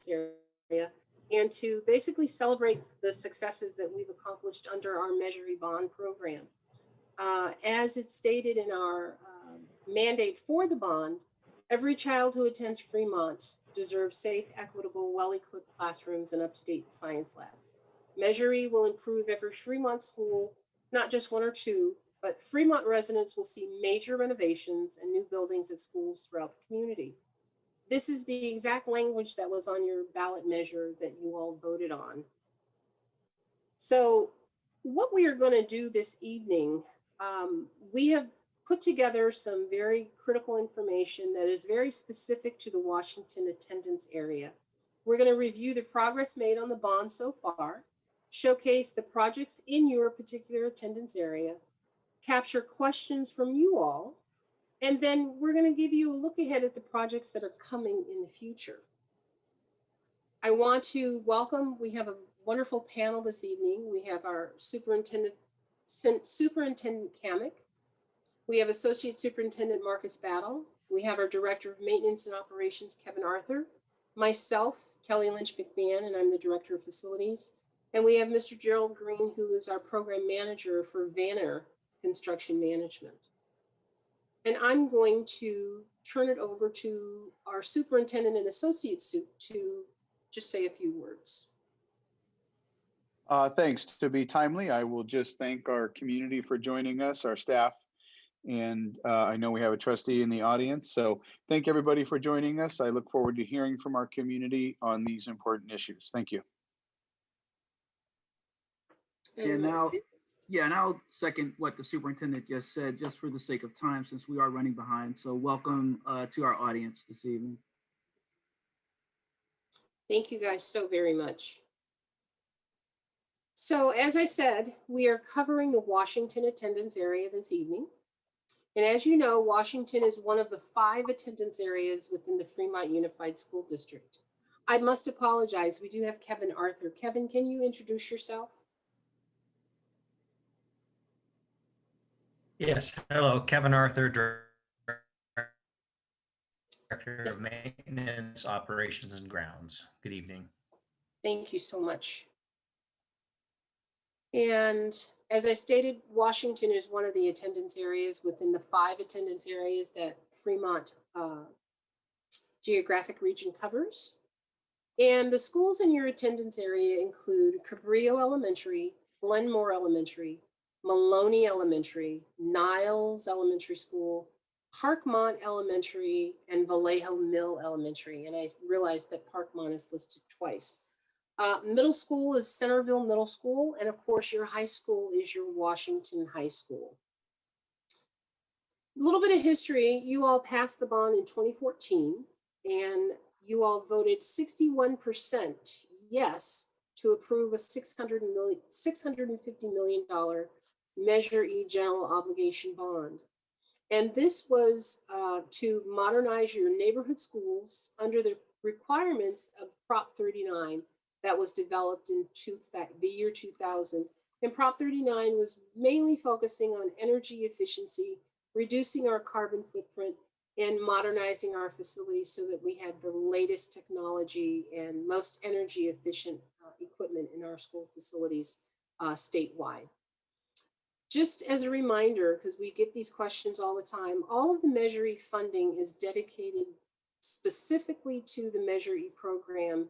attendance area and to basically celebrate the successes that we've accomplished under our Measure E Bond program. As it's stated in our mandate for the bond, every child who attends Fremont deserves safe, equitable, well-equipped classrooms and up-to-date science labs. Measure E will improve every Fremont school, not just one or two, but Fremont residents will see major renovations and new buildings at schools throughout the community. This is the exact language that was on your ballot measure that you all voted on. So what we are going to do this evening, we have put together some very critical information that is very specific to the Washington attendance area. We're going to review the progress made on the bond so far, showcase the projects in your particular attendance area, capture questions from you all, and then we're going to give you a look ahead at the projects that are coming in the future. I want to welcome, we have a wonderful panel this evening. We have our Superintendent Kamick. We have Associate Superintendent Marcus Battle. We have our Director of Maintenance and Operations, Kevin Arthur. Myself, Kelly Lynch McMahon, and I'm the Director of Facilities. And we have Mr. Gerald Green, who is our Program Manager for Vanner Construction Management. And I'm going to turn it over to our Superintendent and Associate Sup to just say a few words. Thanks. To be timely, I will just thank our community for joining us, our staff, and I know we have a trustee in the audience. So thank everybody for joining us. I look forward to hearing from our community on these important issues. Thank you. And I'll second what the superintendent just said, just for the sake of time, since we are running behind. So welcome to our audience this evening. Thank you guys so very much. So as I said, we are covering the Washington attendance area this evening. And as you know, Washington is one of the 5 attendance areas within the Fremont Unified School District. I must apologize, we do have Kevin Arthur. Kevin, can you introduce yourself? Yes, hello, Kevin Arthur, Director of Maintenance, Operations, and Grounds. Good evening. Thank you so much. And as I stated, Washington is one of the attendance areas within the 5 attendance areas that Fremont geographic region covers. And the schools in your attendance area include Cabrillo Elementary, Glenmore Elementary, Maloney Elementary, Niles Elementary School, Parkmont Elementary, and Vallejo Mill Elementary. And I realized that Parkmont is listed twice. Middle school is Centerville Middle School, and of course your high school is your Washington High School. A little bit of history, you all passed the bond in 2014, and you all voted 61% yes to approve a $650 million Measure E general obligation bond. And this was to modernize your neighborhood schools under the requirements of Prop 39 that was developed in the year 2000. And Prop 39 was mainly focusing on energy efficiency, reducing our carbon footprint, and modernizing our facilities so that we had the latest technology and most energy efficient equipment in our school facilities statewide. Just as a reminder, because we get these questions all the time, all of the Measure E funding is dedicated specifically to the Measure E program,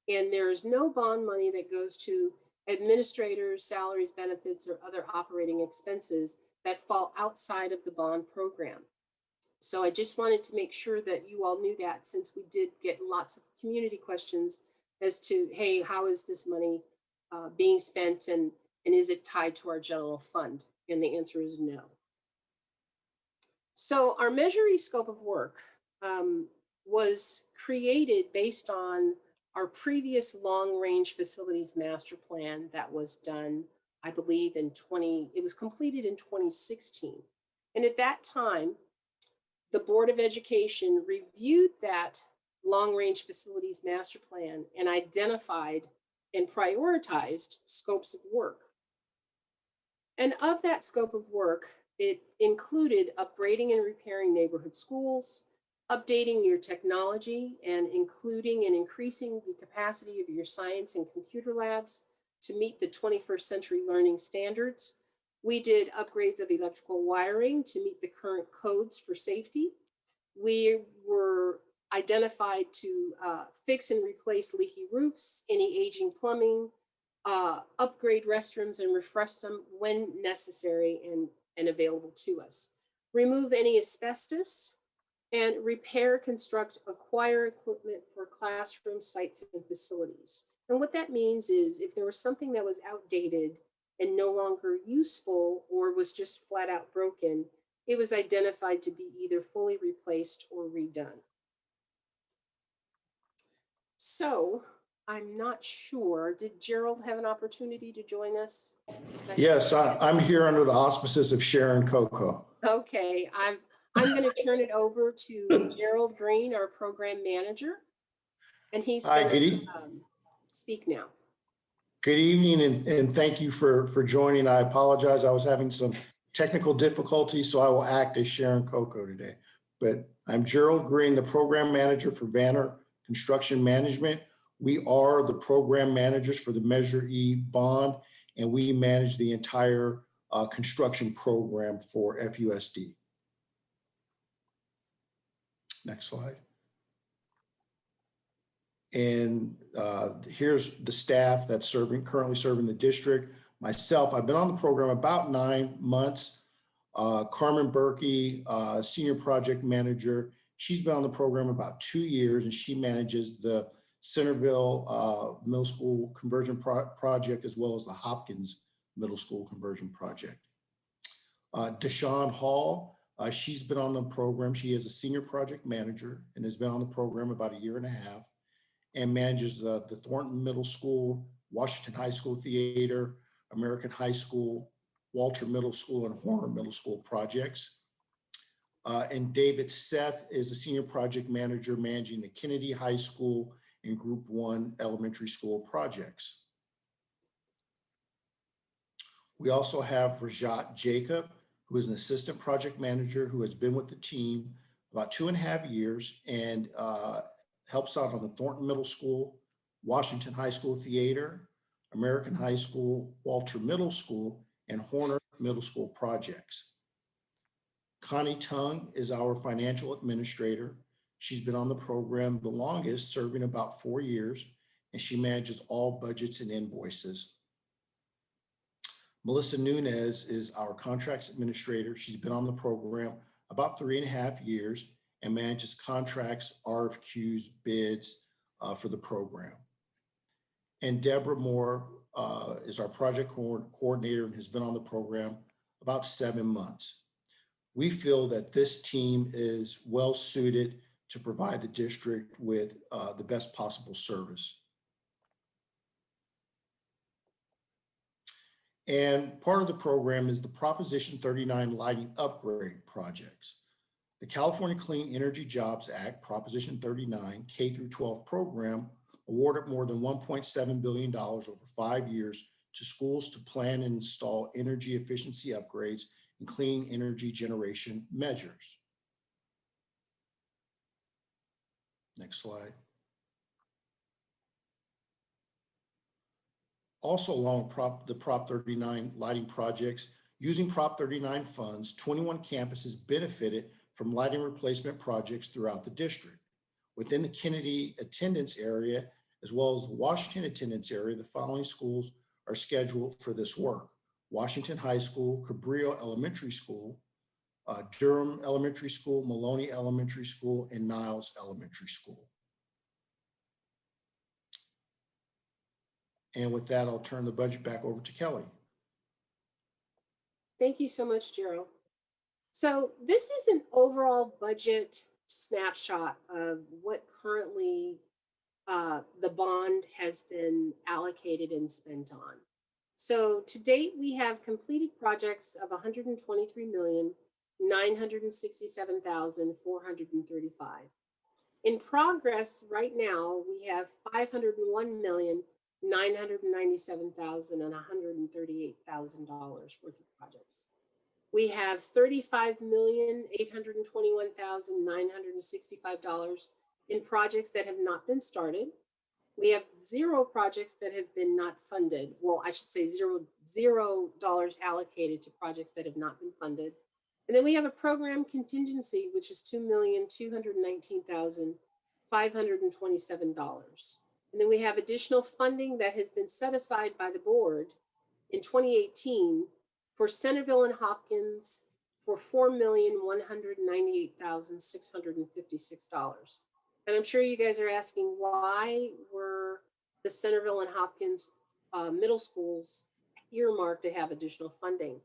and there is no bond money that goes to administrators, salaries, benefits, or other operating expenses that fall outside of the bond program. So I just wanted to make sure that you all knew that, since we did get lots of community questions as to, hey, how is this money being spent, and is it tied to our general fund? And the answer is no. So our Measure E scope of work was created based on our previous long-range facilities master plan that was done, I believe it was completed in 2016. And at that time, the Board of Education reviewed that long-range facilities master plan and identified and prioritized scopes of work. And of that scope of work, it included upgrading and repairing neighborhood schools, updating your technology and including and increasing the capacity of your science and computer labs to meet the 21st century learning standards. We did upgrades of electrical wiring to meet the current codes for safety. We were identified to fix and replace leaky roofs, any aging plumbing, upgrade restrooms and refresh them when necessary and available to us. Remove any asbestos and repair, construct, acquire equipment for classroom sites and facilities. And what that means is if there was something that was outdated and no longer useful or was just flat out broken, it was identified to be either fully replaced or redone. So I'm not sure, did Gerald have an opportunity to join us? Yes, I'm here under the auspices of Sharon Coco. Okay, I'm going to turn it over to Gerald Green, our program manager, and he's Hi, going good to evening. speak now. Good evening, and thank you for joining. I apologize, I was having some technical difficulties, so I will act as Sharon Coco today. But I'm Gerald Green, the program manager for Vanner Construction Management. We are the program managers for the Measure E bond, and we manage the entire construction program for FUSD. Next slide. And here's the staff that's currently serving the district. Myself, I've been on the program about 9 months. Carmen Berkey, senior project manager, she's been on the program about 2 years, and she manages the Centerville Middle School Conversion Project, as well as the Hopkins Middle School Conversion Project. Deshawn Hall, she's been on the program. She is a senior project manager and has been on the program about 1.5 years and manages the Thornton Middle School, Washington High School Theater, American High School, Walter Middle School, and Horner Middle School projects. And David Seth is a senior project manager managing the Kennedy High School and Group 1 elementary school projects. We also have Rajat Jacob, who is an assistant project manager who has been with the team about 2.5 years and helps out on the Thornton Middle School, Washington High School Theater, American High School, Walter Middle School, and Horner Middle School projects. Connie Tung is our financial administrator. She's been on the program the longest, serving about 4 years, and she manages all budgets and invoices. Melissa Nunez is our contracts administrator. She's been on the program about 3.5 years and manages contracts, RFQs, bids for the program. And Deborah Moore is our project coordinator and has been on the program about 7 months. We feel that this team is well suited to provide the district with the best possible service. And part of the program is the Proposition 39 lighting upgrade projects. The California Clean Energy Jobs Act, Proposition 39 K through 12 program awarded more than $1.7 billion over 5 years to schools to plan and install energy efficiency upgrades and clean energy generation measures. Next slide. Also along the Prop 39 lighting projects, using Prop 39 funds, 21 campuses benefited from lighting replacement projects throughout the district. Within the Kennedy attendance area, as well as the Washington attendance area, the following schools are scheduled for this work: Washington High School, Cabrillo Elementary School, Durham Elementary School, Maloney Elementary School, and Niles Elementary School. And with that, I'll turn the budget back over to Kelly. Thank you so much, Gerald. So this is an overall budget snapshot of what currently the bond has been allocated and spent on. So to date, we have completed projects of $123,967,435. In progress right now, we have $501,997,138 worth of projects. We have $35,821,965 in projects that have not been started. We have 0 projects that have been not funded. Well, I should say $0 allocated to projects that have not been funded. And then we have a program contingency, which is $2,219,527. And then we have additional funding that has been set aside by the board in 2018 for Centerville and Hopkins for $4,198,656. And I'm sure you guys are asking, why were the Centerville and Hopkins middle schools earmarked to have additional funding?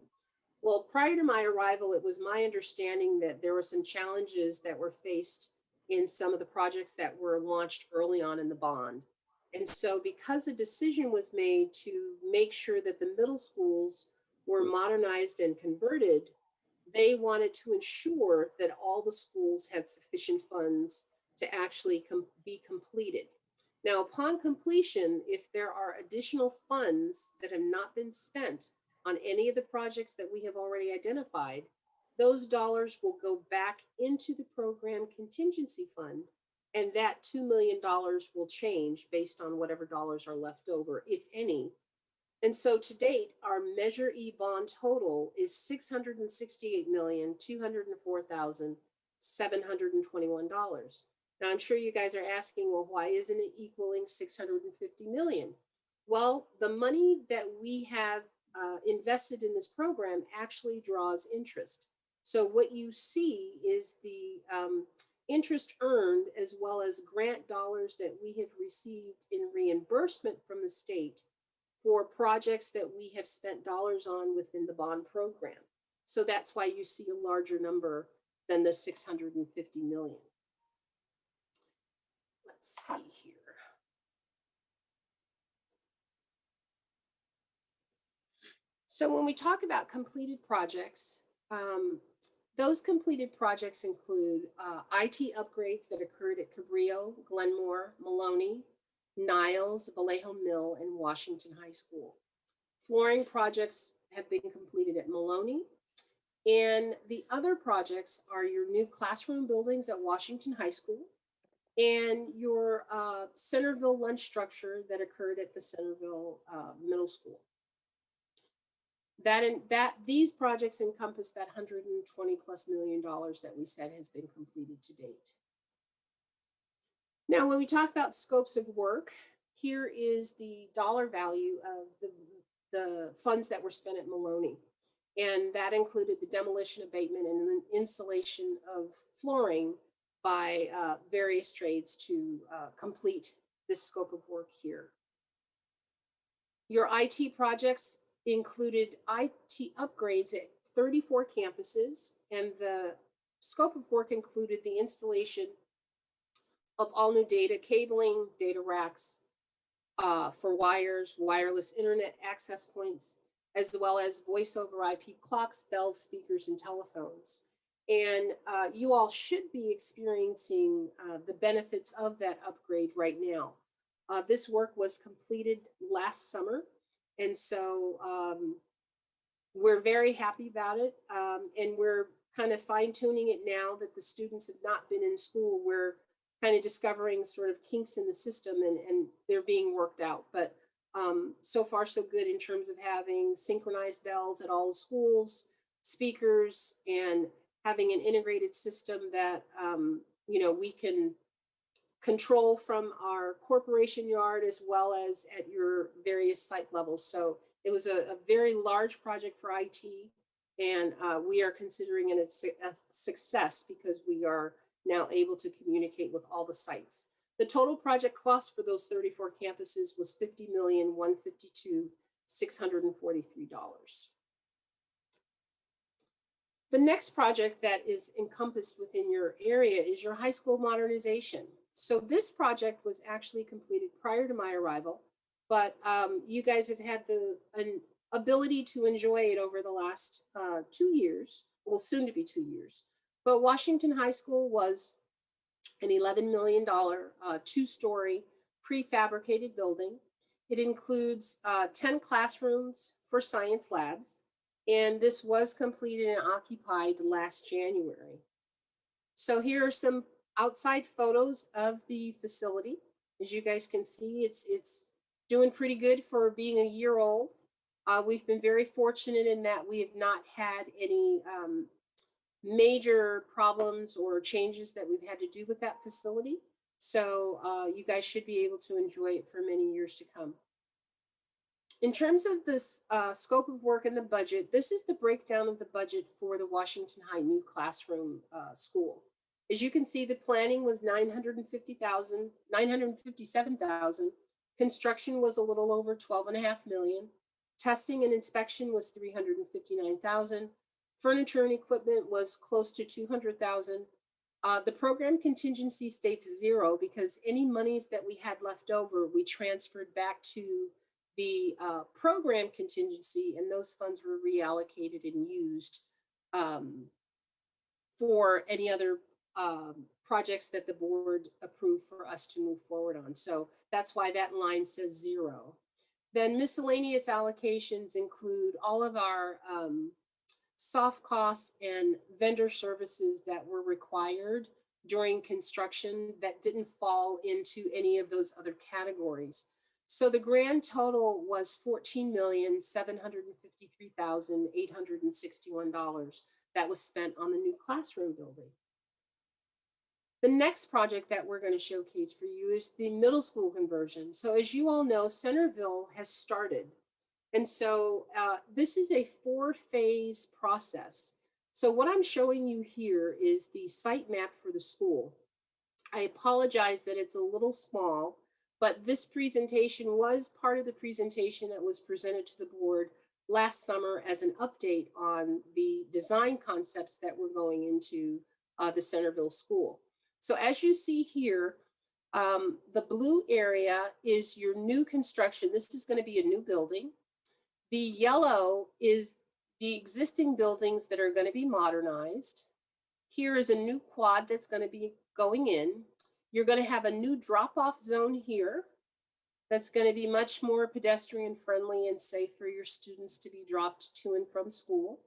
Well, prior to my arrival, it was my understanding that there were some challenges that were faced in some of the projects that were launched early on in the bond. And so because a decision was made to make sure that the middle schools were modernized and converted, they wanted to ensure that all the schools had sufficient funds to actually be completed. Now, upon completion, if there are additional funds that have not been spent on any of the projects that we have already identified, those dollars will go back into the program contingency fund, and that $2 million will change based on whatever dollars are left over, if any. And so to date, our Measure E bond total is $668,204,721. Now, I'm sure you guys are asking, well, why isn't it equaling 650 million? Well, the money that we have invested in this program actually draws interest. So what you see is the interest earned, as well as grant dollars that we have received in reimbursement from the state for projects that we have spent dollars on within the bond program. So that's why you see a larger number than the 650 million. Let's see here. So when we talk about completed projects, those completed projects include IT upgrades that occurred at Cabrillo, Glenmore, Maloney, Niles, Vallejo Mill, and Washington High School. Flooring projects have been completed at Maloney. And the other projects are your new classroom buildings at Washington High School and your Centerville lunch structure that occurred at the Centerville Middle School. These projects encompass that $120+ million that we said has been completed to date. Now, when we talk about scopes of work, here is the dollar value of the funds that were spent at Maloney. And that included the demolition, abatement, and the installation of flooring by various trades to complete this scope of work here. Your IT projects included IT upgrades at 34 campuses, and the scope of work included the installation of all new data cabling, data racks for wires, wireless internet access points, as well as voice over IP clocks, bells, speakers, and telephones. And you all should be experiencing the benefits of that upgrade right now. This work was completed last summer, and so we're very happy about it. And we're kind of fine-tuning it now that the students have not been in school. We're kind of discovering sort of kinks in the system, and they're being worked out. But so far so good in terms of having synchronized bells at all the schools, speakers, and having an integrated system that we can control from our corporation yard as well as at your various site levels. So it was a very large project for IT, and we are considering it a success because we are now able to communicate with all the sites. The total project cost for those 34 campuses was $50,152,643. The next project that is encompassed within your area is your high school modernization. So this project was actually completed prior to my arrival, but you guys have had an ability to enjoy it over the last 2 years, well, soon to be 2 years. But Washington High School was an $11 million two-story prefabricated building. It includes 10 classrooms for science labs, And this was completed and occupied last January. So here are some outside photos of the facility. As you guys can see, it's doing pretty good for being a year old. We've been very fortunate in that we have not had any major problems or changes that we've had to do with that facility. So you guys should be able to enjoy it for many years to come. In terms of this scope of work and the budget, this is the breakdown of the budget for the Washington High new classroom school. As you can see, the planning was $957,000. Construction was a little over 12.5 million. Testing and inspection was $359,000. Furniture and equipment was close to $200,000. The program contingency states 0 because any monies that we had left over, we transferred back to the program contingency, and those funds were reallocated and used for any other projects that the board approved for us to move forward on. So that's why that line says 0. Then miscellaneous allocations include all of our soft costs and vendor services that were required during construction that didn't fall into any of those other categories. So the grand total was $14,753,861 that was spent on the new classroom building. The next project that we're going to showcase for you is the middle school conversion. So as you all know, Centerville has started. And so this is a 4-phase process. So what I'm showing you here is the site map for the school. I apologize that it's a little small, but this presentation was part of the presentation that was presented to the board last summer as an update on the design concepts that were going into the Centerville school. So as you see here, the blue area is your new construction. This is going to be a new building. The yellow is the existing buildings that are going to be modernized. Here is a new quad that's going to be going in. You're going to have a new drop-off zone here that's going to be much more pedestrian friendly and safe for your students to be dropped to and from school.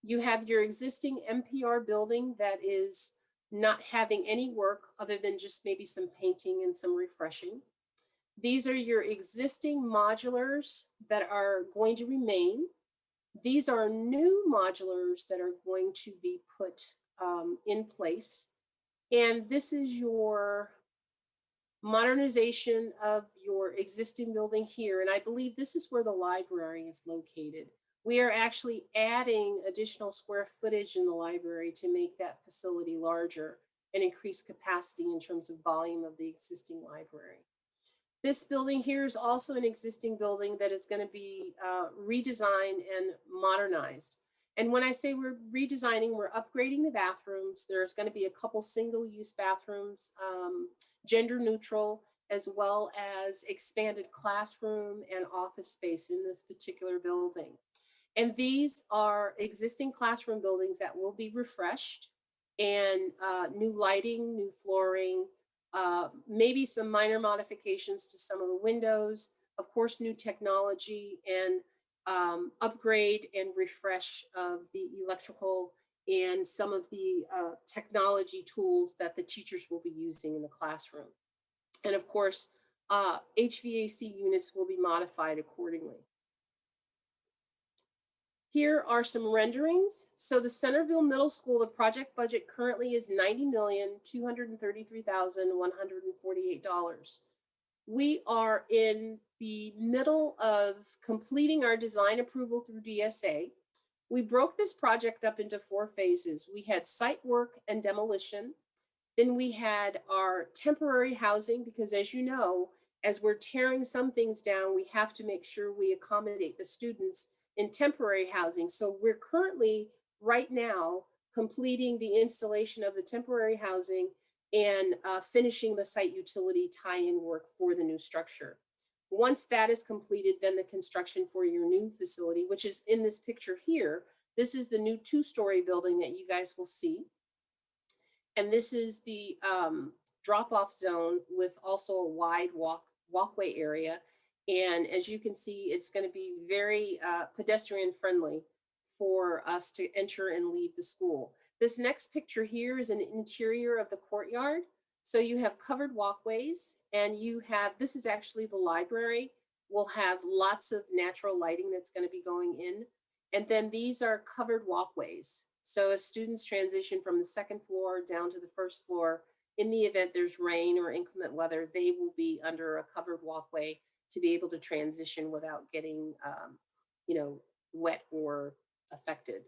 You have your existing MPR building that is not having any work other than just maybe some painting and some refreshing. These are your existing modulars that are going to remain. These are new modulars that are going to be put in place. And this is your modernization of your existing building here. And I believe this is where the library is located. We are actually adding additional square footage in the library to make that facility larger and increase capacity in terms of volume of the existing library. This building here is also an existing building that is going to be redesigned and modernized. And when I say we're redesigning, we're upgrading the bathrooms. There's going to be a couple single-use bathrooms, gender neutral, as well as expanded classroom and office space in this particular building. And these are existing classroom buildings that will be refreshed, and new lighting, new flooring, maybe some minor modifications to some of the windows, of course, new technology, and upgrade and refresh of the electrical and some of the technology tools that the teachers will be using in the classroom. And of course, HVAC units will be modified accordingly. Here are some renderings. So the Centerville Middle School, the project budget currently is $90,233,148. We are in the middle of completing our design approval through DSA. We broke this project up into 4 phases. We had site work and demolition. Then we had our temporary housing, because as you know, as we're tearing some things down, we have to make sure we accommodate the students in temporary housing. So we're currently right now completing the installation of the temporary housing and finishing the site utility tie-in work for the new structure. Once that is completed, then the construction for your new facility, which is in this picture here. This is the new 2-story building that you guys will see. And this is the drop-off zone with also a wide walkway area. And as you can see, it's going to be very pedestrian friendly for us to enter and leave the school. This next picture here is an interior of the courtyard. So you have covered walkways, and you have, this is actually the library. We'll have lots of natural lighting that's going to be going in. And then these are covered walkways. So as students transition from the second floor down to the first floor, in the event there's rain or inclement weather, they will be under a covered walkway to be able to transition without getting, wet or affected.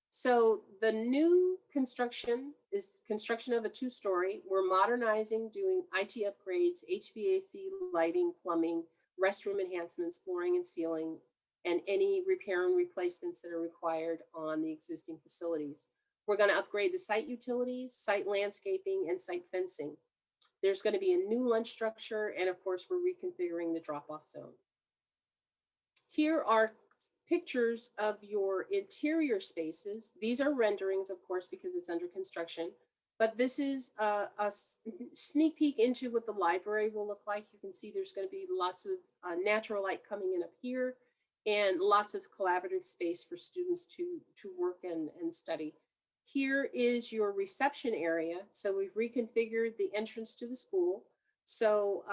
So the new construction is construction of a 2-story. We're modernizing, doing IT upgrades, HVAC, lighting, plumbing, restroom enhancements, flooring and ceiling, and any repair and replacements that are required on the existing facilities. We're going to upgrade the site utilities, site landscaping, and site fencing. There's going to be a new lunch structure, and of course, we're reconfiguring the drop-off zone. Here are pictures of your interior spaces. These are renderings, of course, because it's under construction, but this is a sneak peek into what the library will look like. You can see there's going to be lots of natural light coming in up here, and lots of collaborative space for students to work and study. Here is your reception area. So we've reconfigured the entrance to the school. So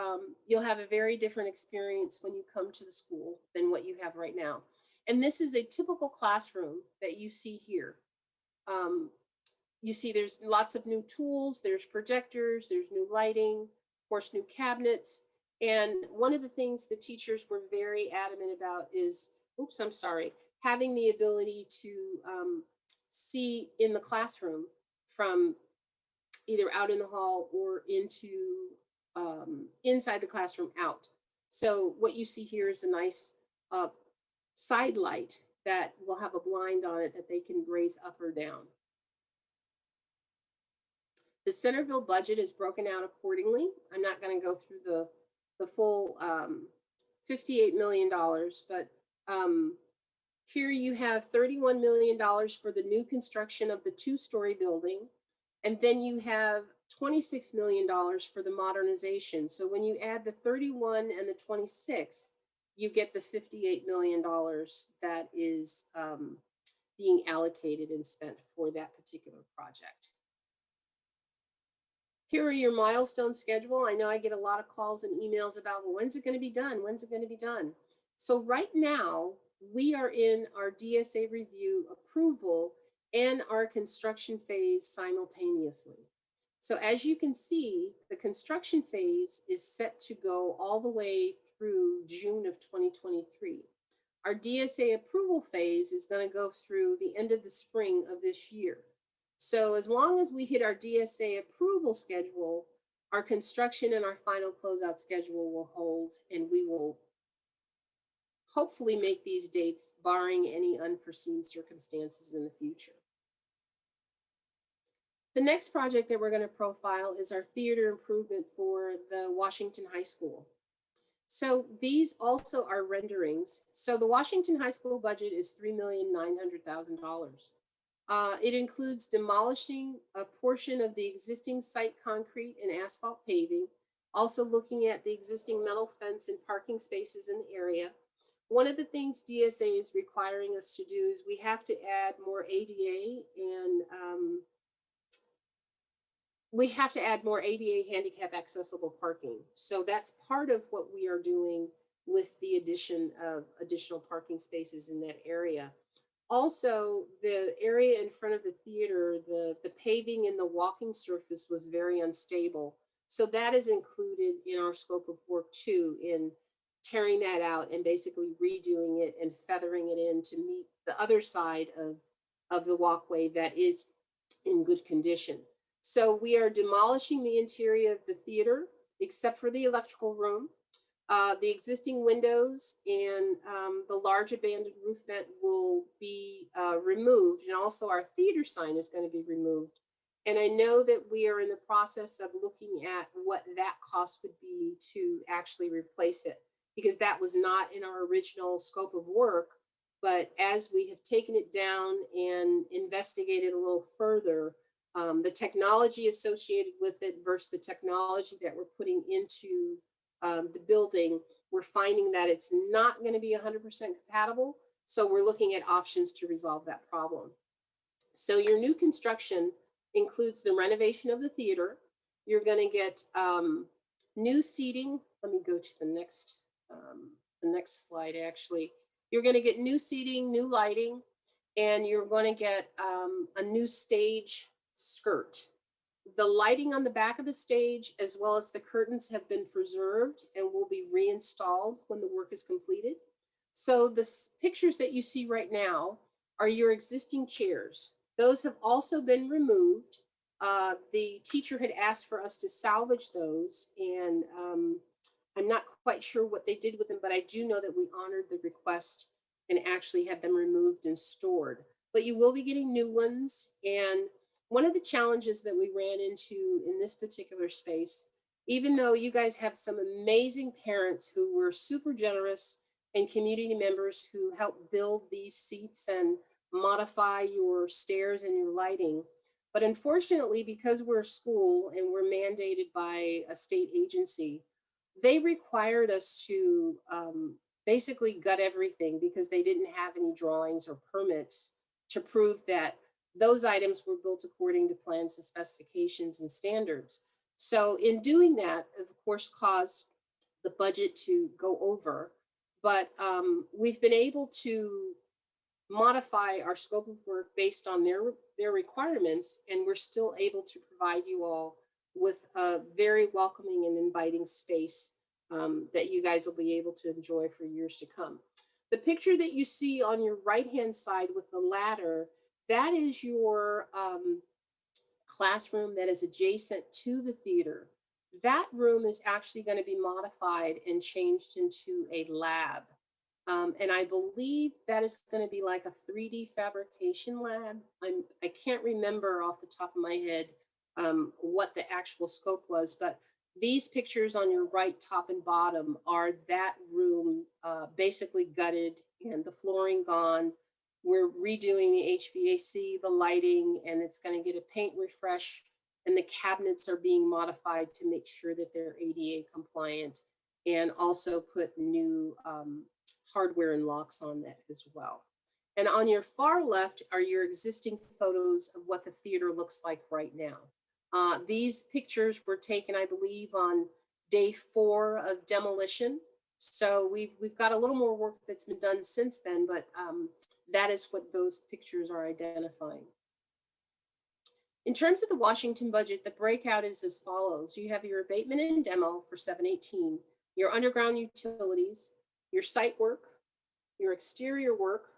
you'll have a very different experience when you come to the school than what you have right now. And this is a typical classroom that you see here. You see there's lots of new tools, there's projectors, there's new lighting, of course, new cabinets. And one of the things the teachers were very adamant about is, having the ability to see in the classroom from either out in the hall or into inside the classroom out. So what you see here is a nice side light that will have a blind on it that they can raise up or down. The Centerville budget is broken out accordingly. I'm not going to go through the full $58 million, but here you have $31 million for the new construction of the 2-story building. And then you have $26 million for the modernization. So when you add the 31 and the 26, you get the $58 million that is being allocated and spent for that particular project. Here are your milestone schedule. I know I get a lot of calls and emails about, well, when's it going to be done? When's it going to be done? So right now, we are in our DSA review approval and our construction phase simultaneously. So as you can see, the construction phase is set to go all the way through June of 2023. Our DSA approval phase is going to go through the end of the spring of this year. So as long as we hit our DSA approval schedule, our construction and our final closeout schedule will hold, and we will hopefully make these dates barring any unforeseen circumstances in the future. The next project that we're going to profile is our theater improvement for the Washington High School. So these also are renderings. So the Washington High School budget is $3,900,000. It includes demolishing a portion of the existing site concrete and asphalt paving, also looking at the existing metal fence and parking spaces in the area. One of the things DSA is requiring us to do is we have to add more ADA and we have to add more ADA handicap accessible parking. So that's part of what we are doing with the addition of additional parking spaces in that area. Also, the area in front of the theater, the paving and the walking surface was very unstable. So that is included in our scope of work too, in tearing that out and basically redoing it and feathering it in to meet the other side of the walkway that is in good condition. So we are demolishing the interior of the theater, except for the electrical room. The existing windows and the large abandoned roof vent will be removed, and also our theater sign is going to be removed. And I know that we are in the process of looking at what that cost would be to actually replace it, because that was not in our original scope of work. But as we have taken it down and investigated a little further, the technology associated with it versus the technology that we're putting into the building, we're finding that it's not going to be 100% compatible. So we're looking at options to resolve that problem. So your new construction includes the renovation of the theater. You're going to get new seating. Let me go to the next slide, actually. You're going to get new seating, new lighting, and you're going to get a new stage skirt. The lighting on the back of the stage, as well as the curtains, have been preserved and will be reinstalled when the work is completed. So the pictures that you see right now are your existing chairs. Those have also been removed. The teacher had asked for us to salvage those, and I'm not quite sure what they did with them, but I do know that we honored the request and actually had them removed and stored. But you will be getting new ones. And one of the challenges that we ran into in this particular space, even though you guys have some amazing parents who were super generous and community members who helped build these seats and modify your stairs and your lighting, but unfortunately, because we're a school and we're mandated by a state agency, they required us to basically gut everything because they didn't have any drawings or permits to prove that those items were built according to plans and specifications and standards. So in doing that, of course, caused the budget to go over, but we've been able to modify our scope of work based on their requirements, and we're still able to provide you all with a very welcoming and inviting space that you guys will be able to enjoy for years to come. The picture that you see on your right-hand side with the ladder, that is your classroom that is adjacent to the theater. That room is actually going to be modified and changed into a lab. And I believe that is going to be like a 3D fabrication lab. I can't remember off the top of my head what the actual scope was, but these pictures on your right, top and bottom, are that room basically gutted and the flooring gone. We're redoing the HVAC, the lighting, and it's going to get a paint refresh, and the cabinets are being modified to make sure that they're ADA compliant, and also put new hardware and locks on that as well. And on your far left are your existing photos of what the theater looks like right now. These pictures were taken, I believe, on day 4 of demolition. So we've got a little more work that's been done since then, but that is what those pictures are identifying. In terms of the Washington budget, the breakout is as follows. You have your abatement and demo for 718, your underground utilities, your site work, your exterior work,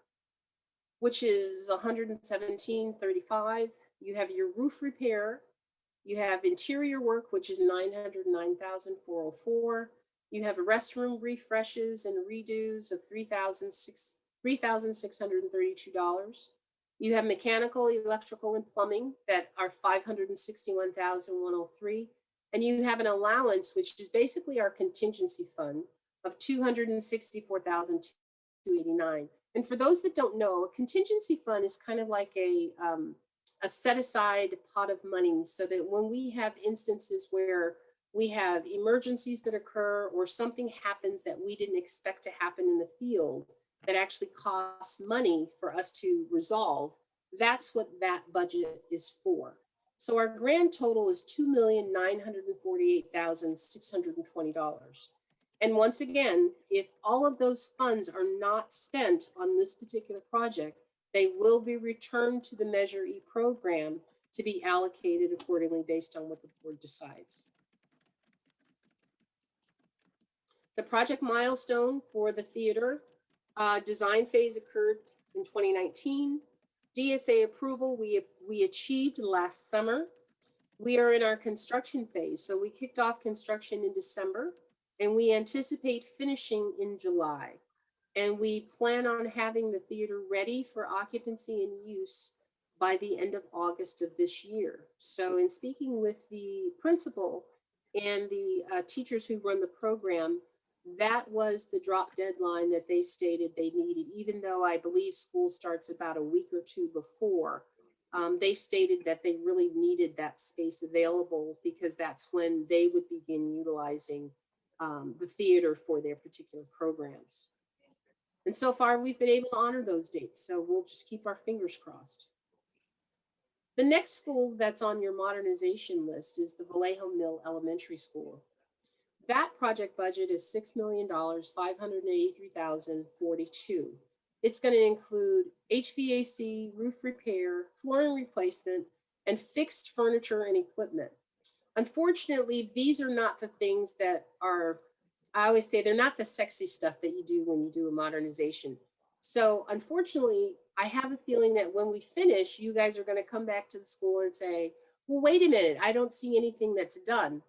which is 117.35. You have your roof repair. You have interior work, which is 909,404. You have restroom refreshes and redos of $3,632. You have mechanical, electrical, and plumbing that are $561,103. And you have an allowance, which is basically our contingency fund, of $264,289. And for those that don't know, a contingency fund is kind of like a set aside pot of money, so that when we have instances where we have emergencies that occur or something happens that we didn't expect to happen in the field that actually costs money for us to resolve, that's what that budget is for. So our grand total is $2,948,620. And once again, if all of those funds are not spent on this particular project, they will be returned to the Measure E program to be allocated accordingly based on what the board decides. The project milestone for the theater design phase occurred in 2019. DSA approval we achieved last summer. We are in our construction phase. So we kicked off construction in December, and we anticipate finishing in July. And we plan on having the theater ready for occupancy and use by the end of August of this year. So in speaking with the principal and the teachers who run the program, that was the drop deadline that they stated they needed, even though I believe school starts about a week or two before. They stated that they really needed that space available because that's when they would begin utilizing the theater for their particular programs. And so far, we've been able to honor those dates, so we'll just keep our fingers crossed. The next school that's on your modernization list is the Vallejo Mill Elementary School. That project budget is $6,583,042. It's going to include HVAC, roof repair, flooring replacement, and fixed furniture and equipment. Unfortunately, these are not the things that are, I always say, they're not the sexy stuff that you do when you do a modernization. So unfortunately, I have a feeling that when we finish, you guys are going to come back to the school and say, well, wait a minute, I don't see anything that's done.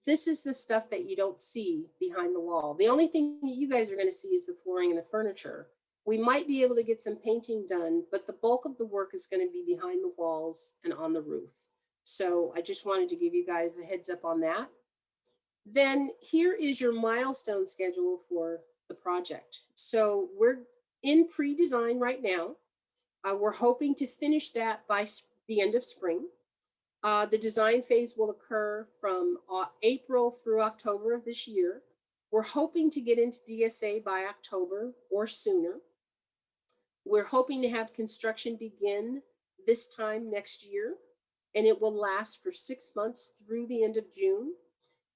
This is the stuff that you don't see behind the wall. The only thing that you guys are going to see is the flooring and the furniture. We might be able to get some painting done, but the bulk of the work is going to be behind the walls and on the roof. So I just wanted to give you guys a heads up on that. Then here is your milestone schedule for the project. So we're in pre-design right now. We're hoping to finish that by the end of spring. The design phase will occur from April through October of this year. We're hoping to get into DSA by October or sooner. We're hoping to have construction begin this time next year, and it will last for 6 months through the end of June.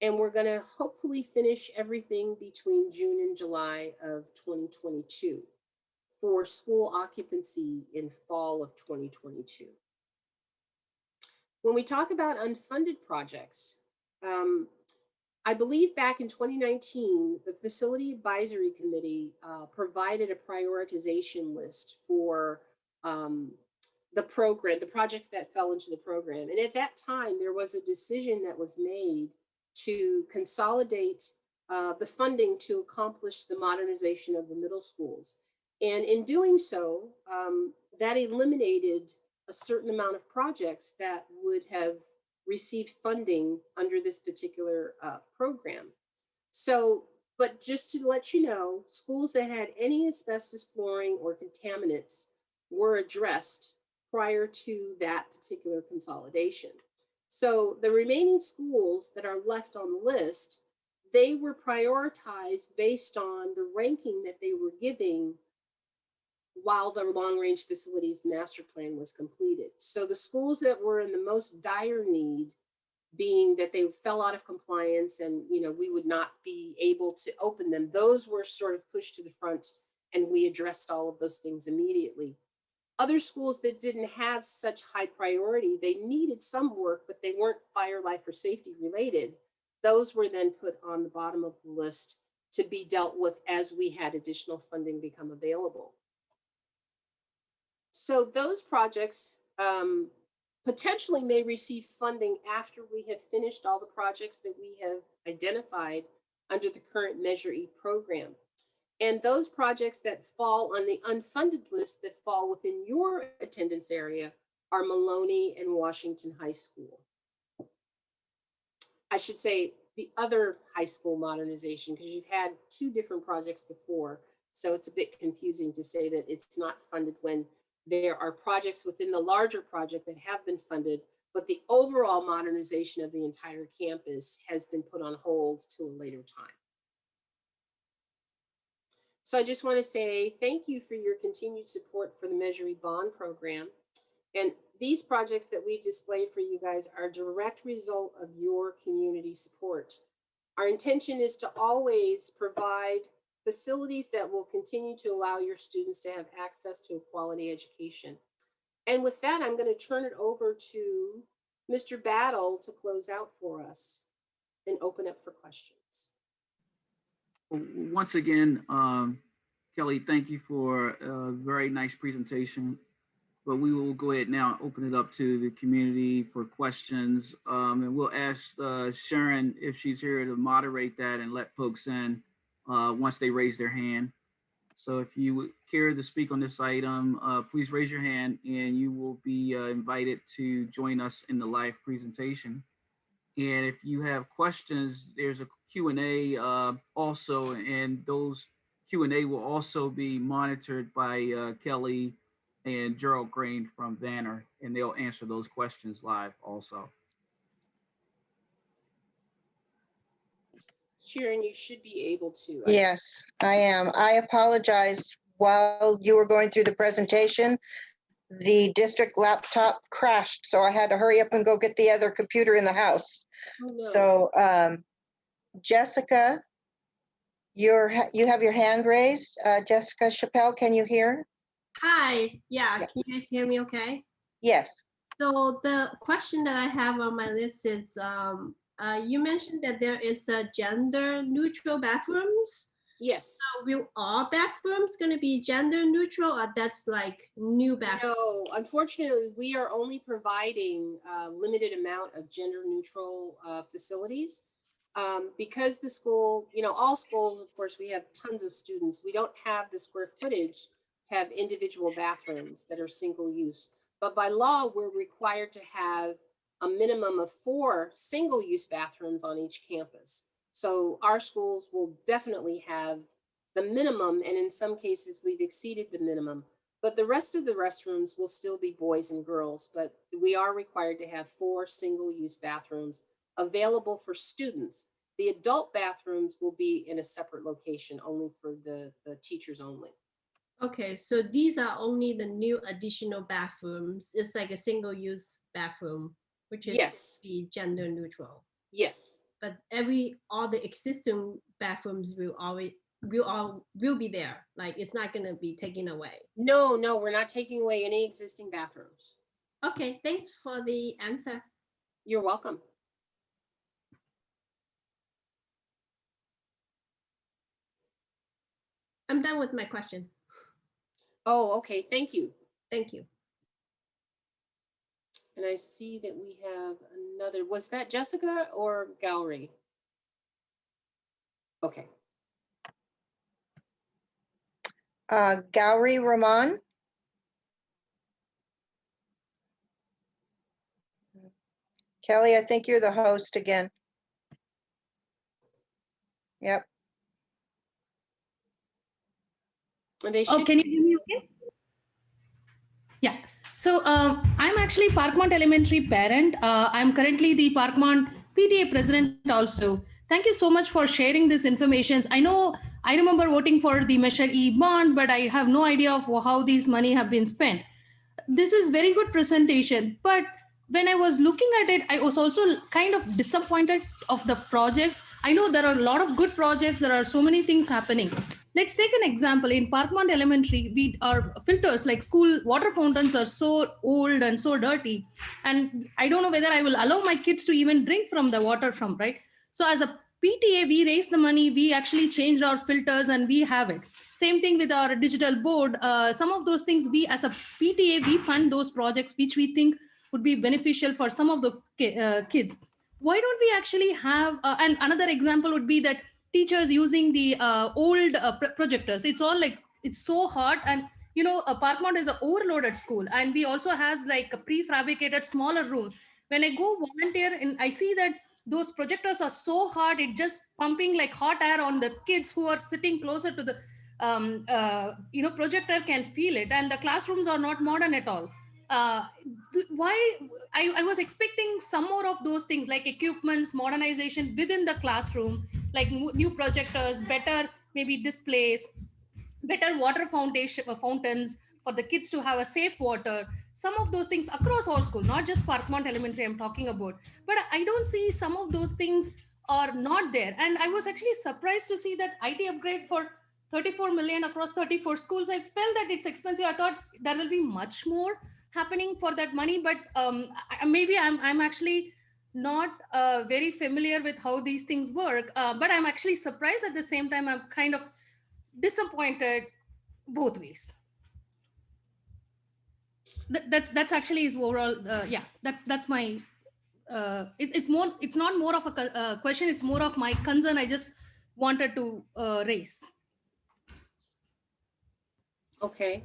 And we're going to hopefully finish everything between June and July of 2022 for school occupancy in fall of 2022. When we talk about unfunded projects, I believe back in 2019, the Facility Advisory Committee provided a prioritization list for the program, the projects that fell into the program. And at that time, there was a decision that was made to consolidate the funding to accomplish the modernization of the middle schools. And in doing so, that eliminated a certain amount of projects that would have received funding under this particular program. So, but just to let you know, schools that had any asbestos flooring or contaminants were addressed prior to that particular consolidation. So the remaining schools that are left on the list, they were prioritized based on the ranking that they were giving while the long-range facilities master plan was completed. So the schools that were in the most dire need, being that they fell out of compliance and we would not be able to open them, those were sort of pushed to the front, and we addressed all of those things immediately. Other schools that didn't have such high priority, they needed some work, but they weren't fire, life, or safety related. Those were then put on the bottom of the list to be dealt with as we had additional funding become available. So those projects potentially may receive funding after we have finished all the projects that we have identified under the current Measure E program. And those projects that fall on the unfunded list that fall within your attendance area are Maloney and Washington High School. I should say the other high school modernization, because you've had two different projects before. So it's a bit confusing to say that it's not funded when there are projects within the larger project that have been funded, but the overall modernization of the entire campus has been put on hold to a later time. So I just want to say thank you for your continued support for the Measure E bond program. And these projects that we've displayed for you guys are a direct result of your community support. Our intention is to always provide facilities that will continue to allow your students to have access to a quality education. And with that, I'm going to turn it over to Mr. Battle to close out for us and open up for questions. Once again, Kelly, thank you for a very nice presentation. But we will go ahead now and open it up to the community for questions. And we'll ask Sharon if she's here to moderate that and let folks in once they raise their hand. So if you would care to speak on this item, please raise your hand and you will be invited to join us in the live presentation. And if you have questions, there's a Q&A also, and those Q&A will also be monitored by Kelly and Gerald Green from Vanner, and they'll answer those questions live also. Sharon, you should be able to. Yes, I am. I apologize. While you were going through the presentation, the district laptop crashed, so I had to hurry up and go get the other computer in the house. Oh, no. So, Jessica, you have your hand raised. Jessica Chappelle, can you hear? Hi, yeah, Yeah. can you guys hear me okay? Yes. So the question that I have on my list is, you mentioned that there is a gender neutral bathrooms. Yes. So will all bathrooms gonna be gender neutral, or that's like new bathroom? No, unfortunately, we are only providing a limited amount of gender neutral facilities. Because the school, all schools, of course, we have tons of students. We don't have the square footage to have individual bathrooms that are single use. But by law, we're required to have a minimum of 4 single-use bathrooms on each campus. So our schools will definitely have the minimum, and in some cases, we've exceeded the minimum. But the rest of the restrooms will still be boys and girls, but we are required to have 4 single-use bathrooms available for students. The adult bathrooms will be in a separate location, only for the teachers only. Okay, so these are only the new additional bathrooms. It's like a single use bathroom, which is Yes, be gender neutral. yes. But all the existing bathrooms will be there. Like it's not gonna be taken away. No, we're not taking away any existing bathrooms. Okay, thanks for the answer. You're welcome. I'm done with my question. Oh, okay, thank you. Thank you. And I see that we have another, was that Jessica or Gowrie? Okay, Gowrie Rahman. Kelly, I think you're the host again. Yep. and they Oh, should, can you hear me okay? Yeah. So I'm actually Parkmont Elementary parent. I'm currently the Parkmont PTA president also. Thank you so much for sharing this information. I know I remember voting for the Measure E bond, but I have no idea of how these money have been spent. This is very good presentation, but when I was looking at it, I was also kind of disappointed of the projects. I know there are a lot of good projects. There are so many things happening. Let's take an example. In Parkmont Elementary, our filters like school water fountains are so old and so dirty. And I don't know whether I will allow my kids to even drink from the water from, right? So as a PTA, we raise the money, we actually changed our filters and we have it. Same thing with our digital board. Some of those things, we as a PTA, we fund those projects which we think would be beneficial for some of the kids. Why don't we actually have, and another example would be that teachers using the old projectors. It's all like, it's so hot, and Parkmont is an overloaded school, and we also has like a prefabricated smaller rooms. When I go volunteer and I see that those projectors are so hard, it just pumping like hot air on the kids who are sitting closer to the projector can feel it, and the classrooms are not modern at all. Why I was expecting some more of those things like equipments, modernization within the classroom, like new projectors, better maybe displays, better water fountains for the kids to have a safe water. Some of those things across all school, not just Parkmont Elementary I'm talking about, but I don't see some of those things are not there. And I was actually surprised to see that IT upgrade for 34 million across 34 schools. I felt that it's expensive. I thought there will be much more happening for that money, but maybe I'm actually not very familiar with how these things work, but I'm actually surprised. At the same time, I'm kind of disappointed both ways. That's actually is overall. Yeah, that's my. It's not more of a question. It's more of my concern. I just wanted to raise. okay.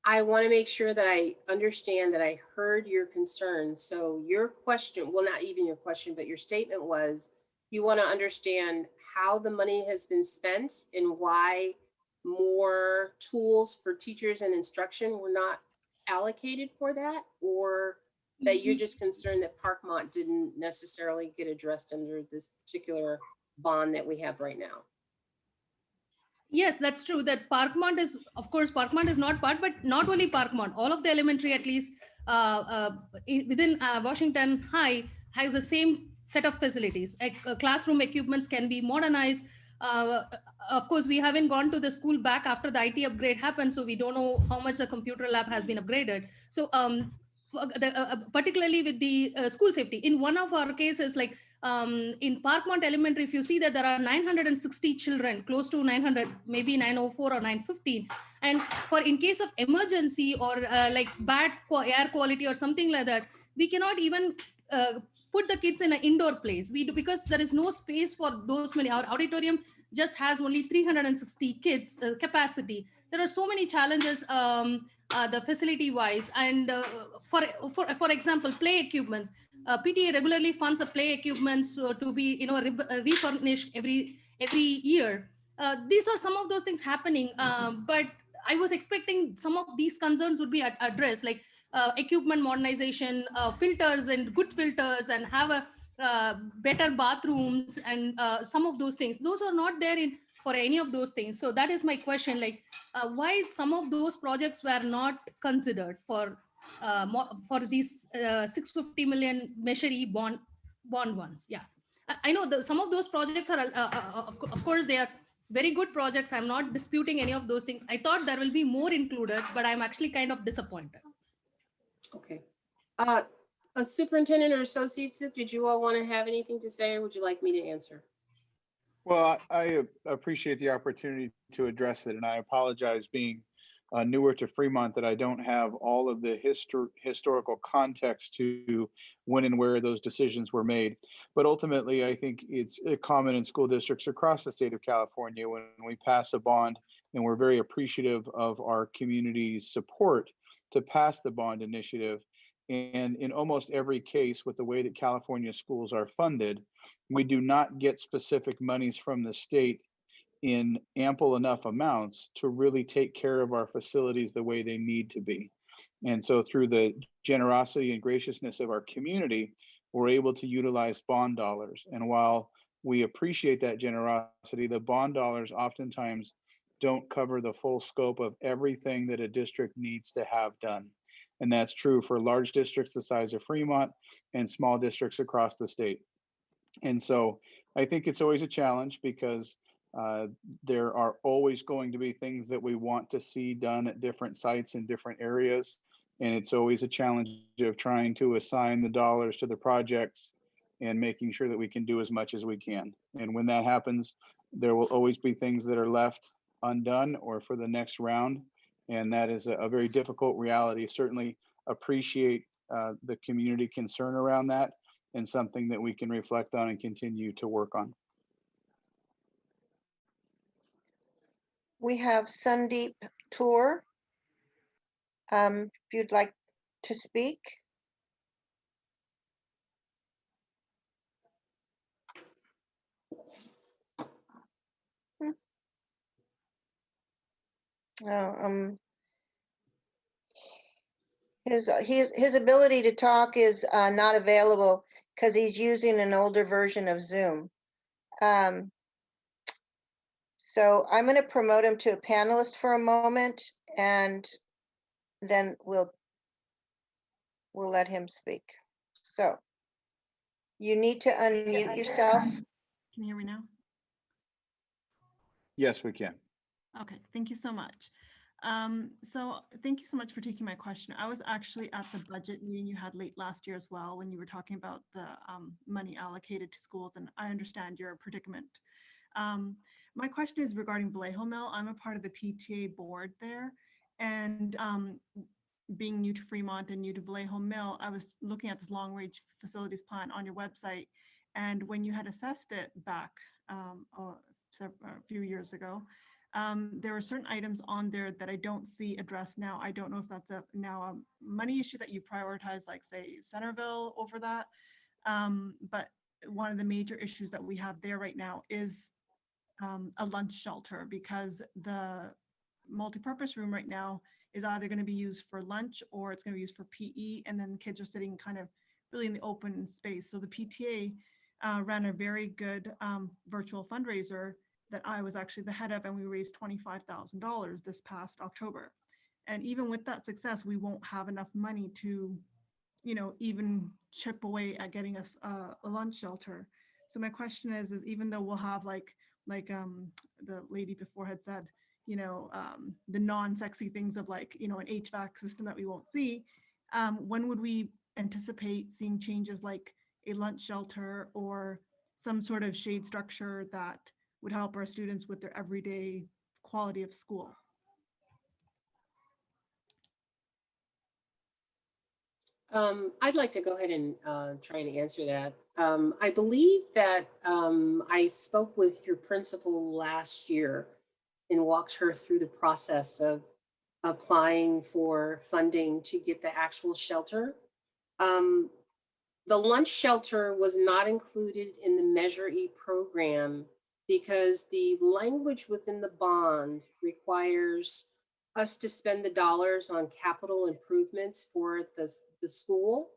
I want to make sure that I understand that I heard your concern. So your question, well, not even your question, but your statement was, you want to understand how the money has been spent and why more tools for teachers and instruction were not allocated for that, or that you're just concerned that Parkmont didn't necessarily get addressed under this particular bond that we have right now. Yes, that's true. That Parkmont is, of course, Parkmont is not part, but not only Parkmont, all of the elementary, at least within Washington High, has the same set of facilities. Classroom equipments can be modernized. Of course, we haven't gone to the school back after the IT upgrade happened, so we don't know how much the computer lab has been upgraded. So particularly with the school safety, in one of our cases, like in Parkmont Elementary, if you see that there are 960 children, close to 900, maybe 904 or 915. And for in case of emergency or like bad air quality or something like that, we cannot even put the kids in an indoor place. We do, because there is no space for those many. Our auditorium just has only 360 kids capacity. There are so many challenges the facility wise. And for example, play equipments. PTA regularly funds the play equipments to be refurnished every year. These are some of those things happening, but I was expecting some of these concerns would be addressed, like equipment modernization, filters and good filters, and have a better bathrooms and some of those things. Those are not there in for any of those things. So that is my question, like why some of those projects were not considered for these 650 million Measure E bond ones. Yeah, I know some of those projects are of course they are very good projects. I'm not disputing any of those things. I thought there will be more included, but I'm actually kind of disappointed. Okay. A superintendent or associates, did you all want to have anything to say, or would you like me to answer? Well, I appreciate the opportunity to address it, and I apologize being newer to Fremont that I don't have all of the historical context to when and where those decisions were made. But ultimately, I think it's common in school districts across the state of California when we pass a bond, and we're very appreciative of our community's support to pass the bond initiative. And in almost every case, with the way that California schools are funded, we do not get specific monies from the state in ample enough amounts to really take care of our facilities the way they need to be. And so through the generosity and graciousness of our community, we're able to utilize bond dollars. And while we appreciate that generosity, the bond dollars oftentimes don't cover the full scope of everything that a district needs to have done. And that's true for large districts the size of Fremont and small districts across the state. And so I think it's always a challenge because there are always going to be things that we want to see done at different sites in different areas. And it's always a challenge of trying to assign the dollars to the projects and making sure that we can do as much as we can. And when that happens, there will always be things that are left undone or for the next round. And that is a very difficult reality. Certainly appreciate the community concern around that and something that we can reflect on and continue to work on. We have Sandeep Tour. If you'd like to speak. His ability to talk is not available because he's using an older version of Zoom. So I'm going to promote him to a panelist for a moment, and then we'll let him speak. So you need to unmute yourself. Can you hear me now? Yes, we can. Okay, thank you so much. So thank you so much for taking my question. I was actually at the budget meeting you had late last year as well, when you were talking about the money allocated to schools, and I understand your predicament. My question is regarding Vallejo Mill. I'm a part of the PTA board there, and being new to Fremont and new to Vallejo Mill, I was looking at this long range facilities plan on your website, and when you had assessed it back a few years ago, there are certain items on there that I don't see addressed now. I don't know if that's now a money issue that you prioritize, like say Centerville over that. But one of the major issues that we have there right now is a lunch shelter, because the multipurpose room right now is either going to be used for lunch or it's going to be used for PE, and then kids are sitting kind of really in the open space. So the PTA ran a very good virtual fundraiser that I was actually the head of, and we raised $25,000 this past October. And even with that success, we won't have enough money to, even chip away at getting us a lunch shelter. So my question is even though we'll have like the lady before had said, the non-sexy things of like, an HVAC system that we won't see, when would we anticipate seeing changes like a lunch shelter or some sort of shade structure that would help our students with their everyday quality of school? I'd like to go ahead and try and answer that. I believe that I spoke with your principal last year and walked her through the process of applying for funding to get the actual shelter. The lunch shelter was not included in the Measure E program because the language within the bond requires us to spend the dollars on capital improvements for the school.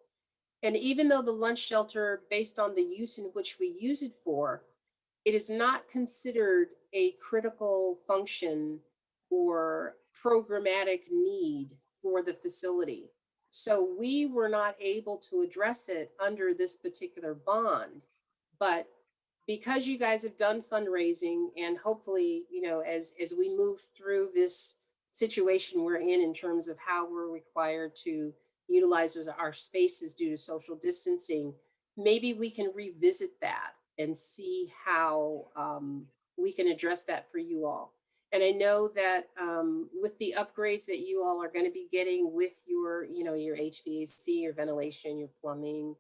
And even though the lunch shelter, based on the use in which we use it for, it is not considered a critical function or programmatic need for the facility. So we were not able to address it under this particular bond. But because you guys have done fundraising and hopefully, as we move through this situation we're in terms of how we're required to utilize our spaces due to social distancing, maybe we can revisit that and see how we can address that for you all. And I know that with the upgrades that you all are going to be getting with your, your HVAC, your ventilation, your plumbing,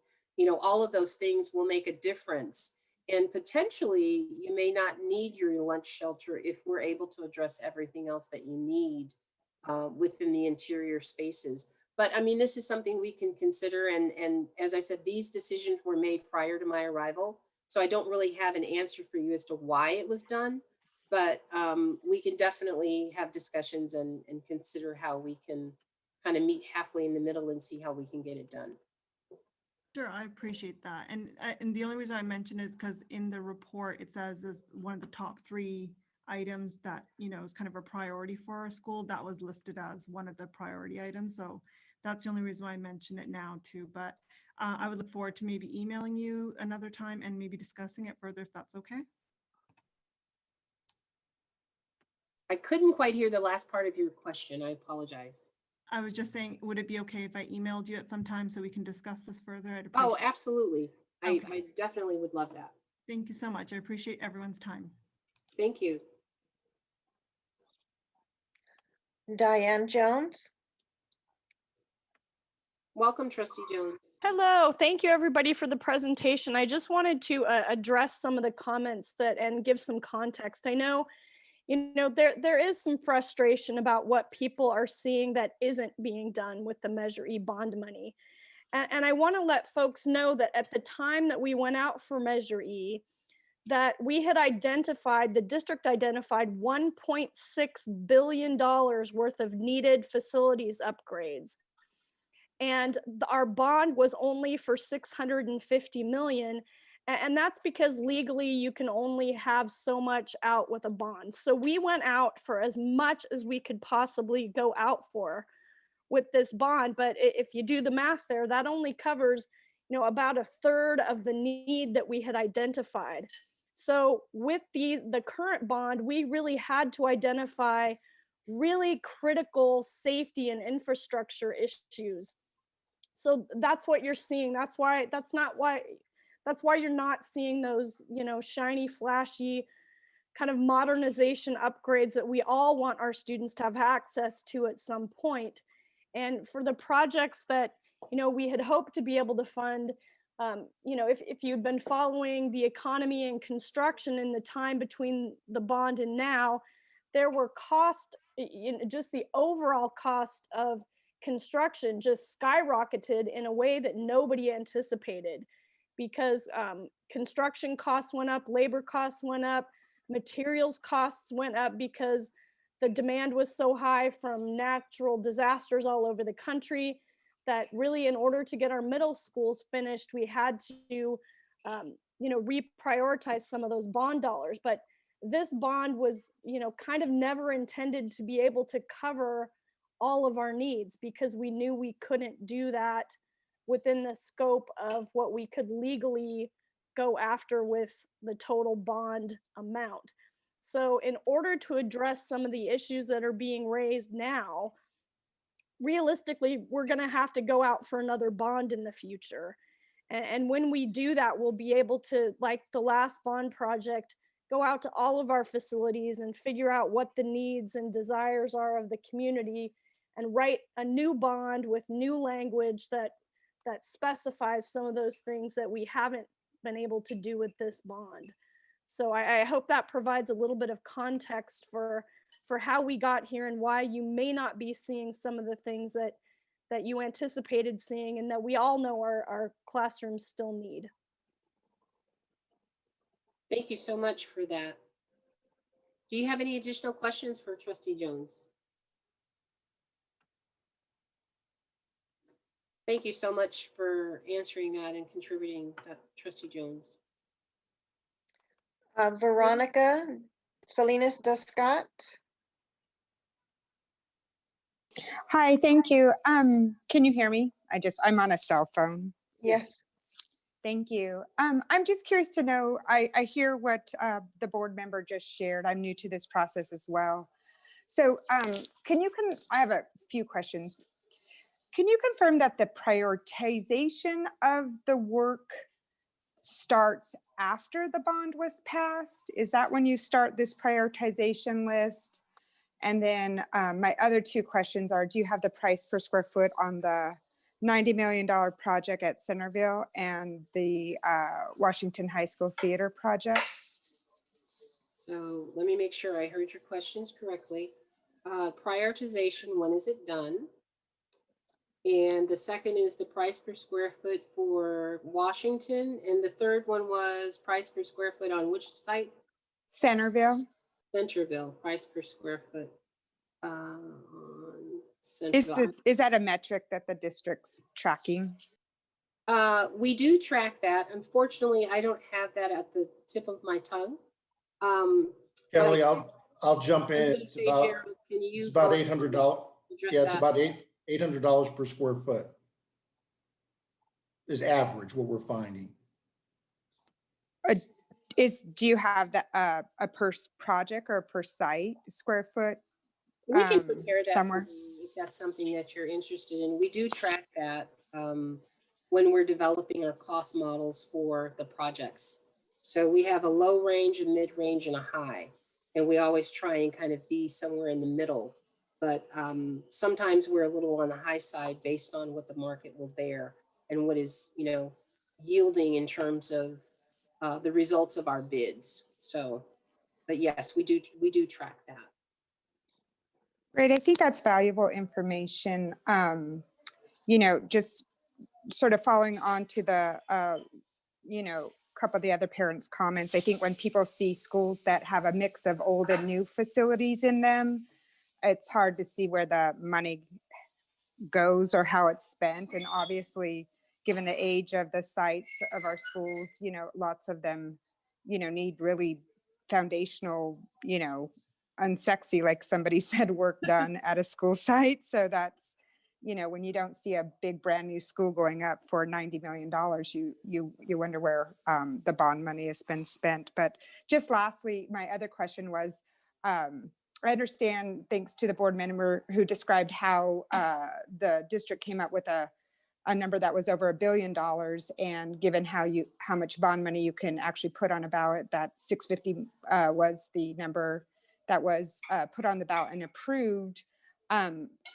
all of those things will make a difference. And potentially you may not need your lunch shelter if we're able to address everything else that you need within the interior spaces. But I mean, this is something we can consider. And as I said, these decisions were made prior to my arrival. So I don't really have an answer for you as to why it was done. But we can definitely have discussions and consider how we can kind of meet halfway in the middle and see how we can get it done. Sure, I appreciate that. And the only reason I mention is because in the report, it says as one of the top 3 items that, is kind of a priority for our school. That was listed as one of the priority items. So that's the only reason why I mention it now too. But I would look forward to maybe emailing you another time and maybe discussing it further if that's okay. I couldn't quite hear the last part of your question. I apologize. I was just saying, would it be okay if I emailed you at some time so we can discuss this further? I'd Oh, appreciate it. absolutely. Okay. I definitely would love that. Thank you so much. I appreciate everyone's time. Thank you. Diane Jones. Welcome, Trustee Jones. Hello, thank you everybody for the presentation. I just wanted to address some of the comments and give some context. I know, there is some frustration about what people are seeing that isn't being done with the Measure E bond money. And I want to let folks know that at the time that we went out for Measure E, that the district identified $1.6 billion worth of needed facilities upgrades. And our bond was only for $650 million. And that's because legally you can only have so much out with a bond. So we went out for as much as we could possibly go out for with this bond. But if you do the math there, that only covers, about a third of the need that we had identified. So with the current bond, we really had to identify really critical safety and infrastructure issues. So that's what you're seeing. That's why you're not seeing those, shiny, flashy kind of modernization upgrades that we all want our students to have access to at some point. And for the projects that, we had hoped to be able to fund, if you've been following the economy and construction in the time between the bond and now, there were just the overall cost of construction just skyrocketed in a way that nobody anticipated, because construction costs went up, labor costs went up, materials costs went up because the demand was so high from natural disasters all over the country that really in order to get our middle schools finished, we had to reprioritize some of those bond dollars. But this bond was, kind of never intended to be able to cover all of our needs, because we knew we couldn't do that within the scope of what we could legally go after with the total bond amount. So in order to address some of the issues that are being raised now, realistically, we're going to have to go out for another bond in the future. And when we do that, we'll be able to, like the last bond project, go out to all of our facilities and figure out what the needs and desires are of the community, and write a new bond with new language that specifies some of those things that we haven't been able to do with this bond. So I hope that provides a little bit of context for how we got here and why you may not be seeing some of the things that you anticipated seeing, and that we all know our classrooms still need. Thank you so much for that. Do you have any additional questions for Trustee Jones? Thank you so much for answering that and contributing, Trustee Jones. Veronica Salinas Duscott. Hi, thank you. Can you hear me? I'm on a cell phone. Yes. Thank you. I'm just curious to know, I hear what the board member just shared. I'm new to this process as well. So I have a few questions. Can you confirm that the prioritization of the work starts after the bond was passed? Is that when you start this prioritization list? And then my other two questions are, do you have the price per square foot on the $90 million project at Centerville and the Washington High School Theater project? So let me make sure I heard your questions correctly. Prioritization, when is it done? And the second is the price per square foot for Washington. And the third one was price per square foot on which site? Centerville. Centerville, price per square foot. On Centerville. Is that a metric that the district's tracking? We do track that. Unfortunately, I don't have that at the tip of my tongue. Kelly, I'll jump in. It's about, Gerald, it's about $800. Yeah, it's about $800 per square foot is average what we're finding. Do you have that a per project or per site square foot? We can prepare that somewhere if that's something that you're interested in. We do track that when we're developing our cost models for the projects. So we have a low range, a mid range, and a high, and we always try and kind of be somewhere in the middle. But sometimes we're a little on the high side based on what the market will bear and what is, yielding in terms of the results of our bids. So, but yes, we do track that. Great, I think that's valuable information. Just sort of following on to the, couple of the other parents' comments. I think when people see schools that have a mix of old and new facilities in them, it's hard to see where the money goes or how it's spent. And obviously, given the age of the sites of our schools, lots of them, need really foundational, unsexy, like somebody said, work done at a school site. So that's, when you don't see a big brand new school going up for $90 million, you wonder where the bond money has been spent. But just lastly, my other question was, I understand, thanks to the board member who described how the district came up with a number that was over $1 billion, and given how much bond money you can actually put on a ballot, that 650 was the number that was put on the ballot and approved.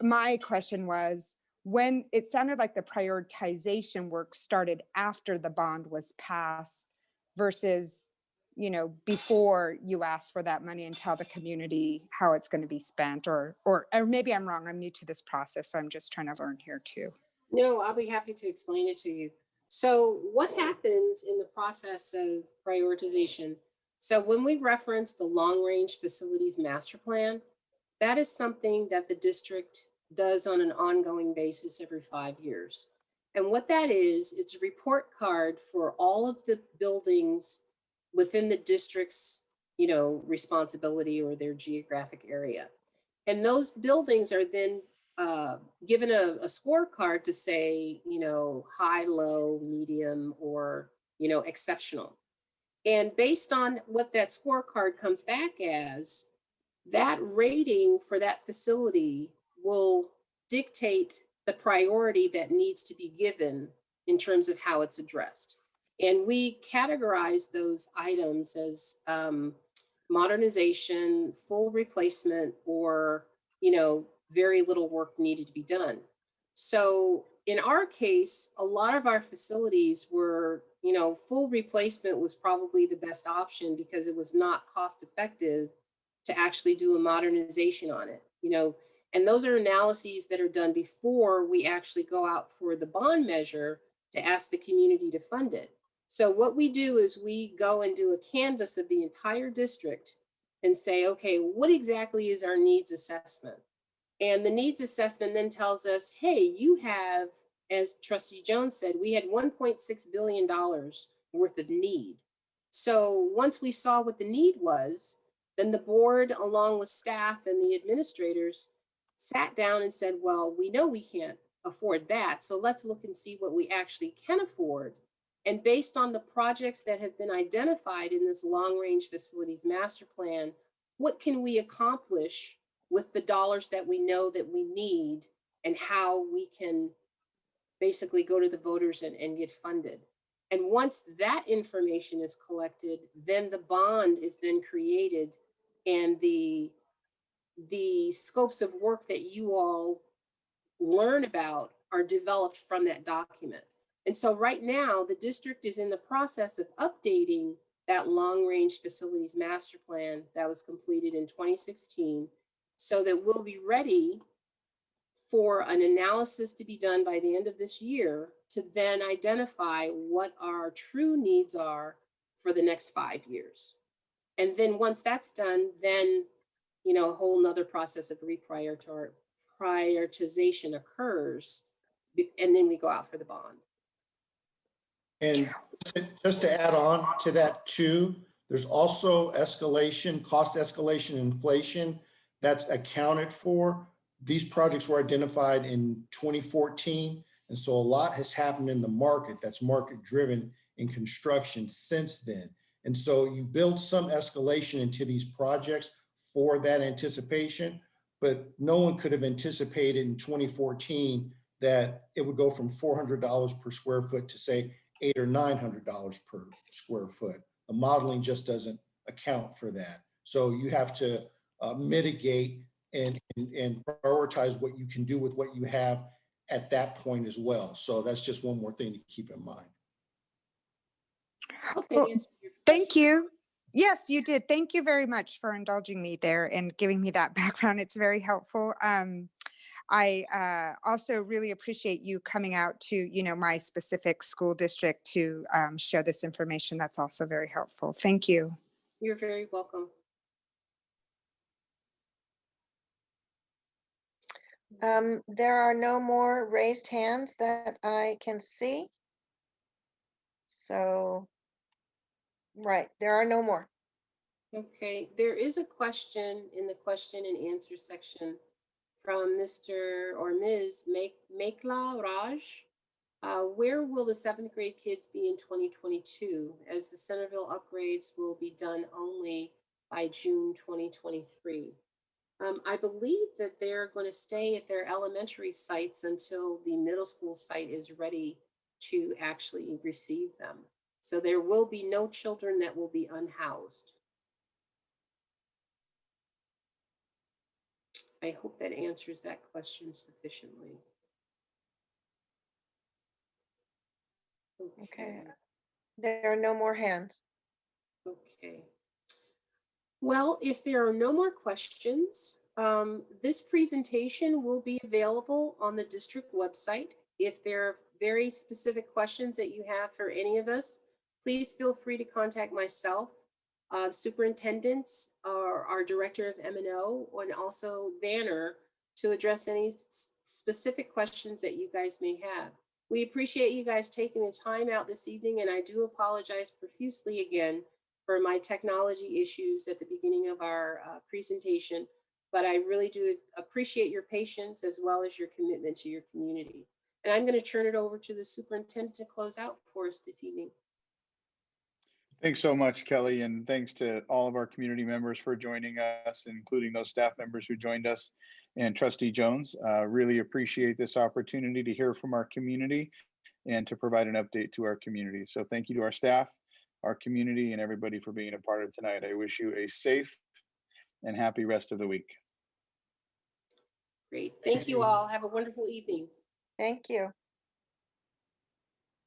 My question was, when it sounded like the prioritization work started after the bond was passed versus, before you asked for that money and tell the community how it's going to be spent, or maybe I'm wrong. I'm new to this process, so I'm just trying to learn here too. No, I'll be happy to explain it to you. So what happens in the process of prioritization? So when we reference the long-range facilities master plan, that is something that the district does on an ongoing basis every 5 years. And what that is, it's a report card for all of the buildings within the district's, responsibility or their geographic area. And those buildings are then given a scorecard to say, high, low, medium, or, exceptional. And based on what that scorecard comes back as, that rating for that facility will dictate the priority that needs to be given in terms of how it's addressed. And we categorize those items as modernization, full replacement, or, very little work needed to be done. So in our case, a lot of our facilities were, full replacement was probably the best option because it was not cost effective to actually do a modernization on it, and those are analyses that are done before we actually go out for the bond measure to ask the community to fund it. So what we do is we go and do a canvas of the entire district and say, okay, what exactly is our needs assessment? And the needs assessment then tells us, hey, you have, as Trustee Jones said, we had $1.6 billion worth of need. So once we saw what the need was, then the board, along with staff and the administrators, sat down and said, well, we know we can't afford that. So let's look and see what we actually can afford. And based on the projects that have been identified in this long-range facilities master plan, what can we accomplish with the dollars that we know that we need, and how we can basically go to the voters and get funded. And once that information is collected, then the bond is then created, and the scopes of work that you all learn about are developed from that document. And so right now, the district is in the process of updating that long-range facilities master plan that was completed in 2016, so that we'll be ready for an analysis to be done by the end of this year to then identify what our true needs are for the next 5 years. And then once that's done, then, a whole nother process of prioritization occurs, and then we go out for the bond. And just to add on to that too, there's also escalation, cost escalation, inflation that's accounted for. These projects were identified in 2014. And so a lot has happened in the market that's market driven in construction since then. And so you build some escalation into these projects for that anticipation, but no one could have anticipated in 2014 that it would go from $400 per square foot to say $800 or $900 per square foot. The modeling just doesn't account for that. So you have to mitigate and prioritize what you can do with what you have at that point as well. So that's just one more thing to keep in mind. Well, thank you. Yes, you did. Thank you very much for indulging me there and giving me that background. It's very helpful. I also really appreciate you coming out to, my specific school district to share this information. That's also very helpful. Thank you. You're very welcome. There are no more raised hands that I can see. So, right, there are no more. Okay, there is a question in the question and answer section from Mr. or Ms. Mekla Raj. Where will the 7th grade kids be in 2022, as the Centerville upgrades will be done only by June 2023? I believe that they're going to stay at their elementary sites until the middle school site is ready to actually receive them. So there will be no children that will be unhoused. I hope that answers that question sufficiently. Okay. There are no more hands. Okay. Well, if there are no more questions, this presentation will be available on the district website. If there are very specific questions that you have for any of us, please feel free to contact myself, superintendents, or our director of M&O, and also Vanner, to address any specific questions that you guys may have. We appreciate you guys taking the time out this evening, and I do apologize profusely again for my technology issues at the beginning of our presentation, but I really do appreciate your patience as well as your commitment to your community. And I'm going to turn it over to the superintendent to close out for us this evening. Thanks so much, Kelly, and thanks to all of our community members for joining us, including those staff members who joined us, and Trustee Jones. Really appreciate this opportunity to hear from our community and to provide an update to our community. So thank you to our staff, our community, and everybody for being a part of tonight. I wish you a safe and happy rest of the week. Great. Thank you all. Have a wonderful evening. Thank you.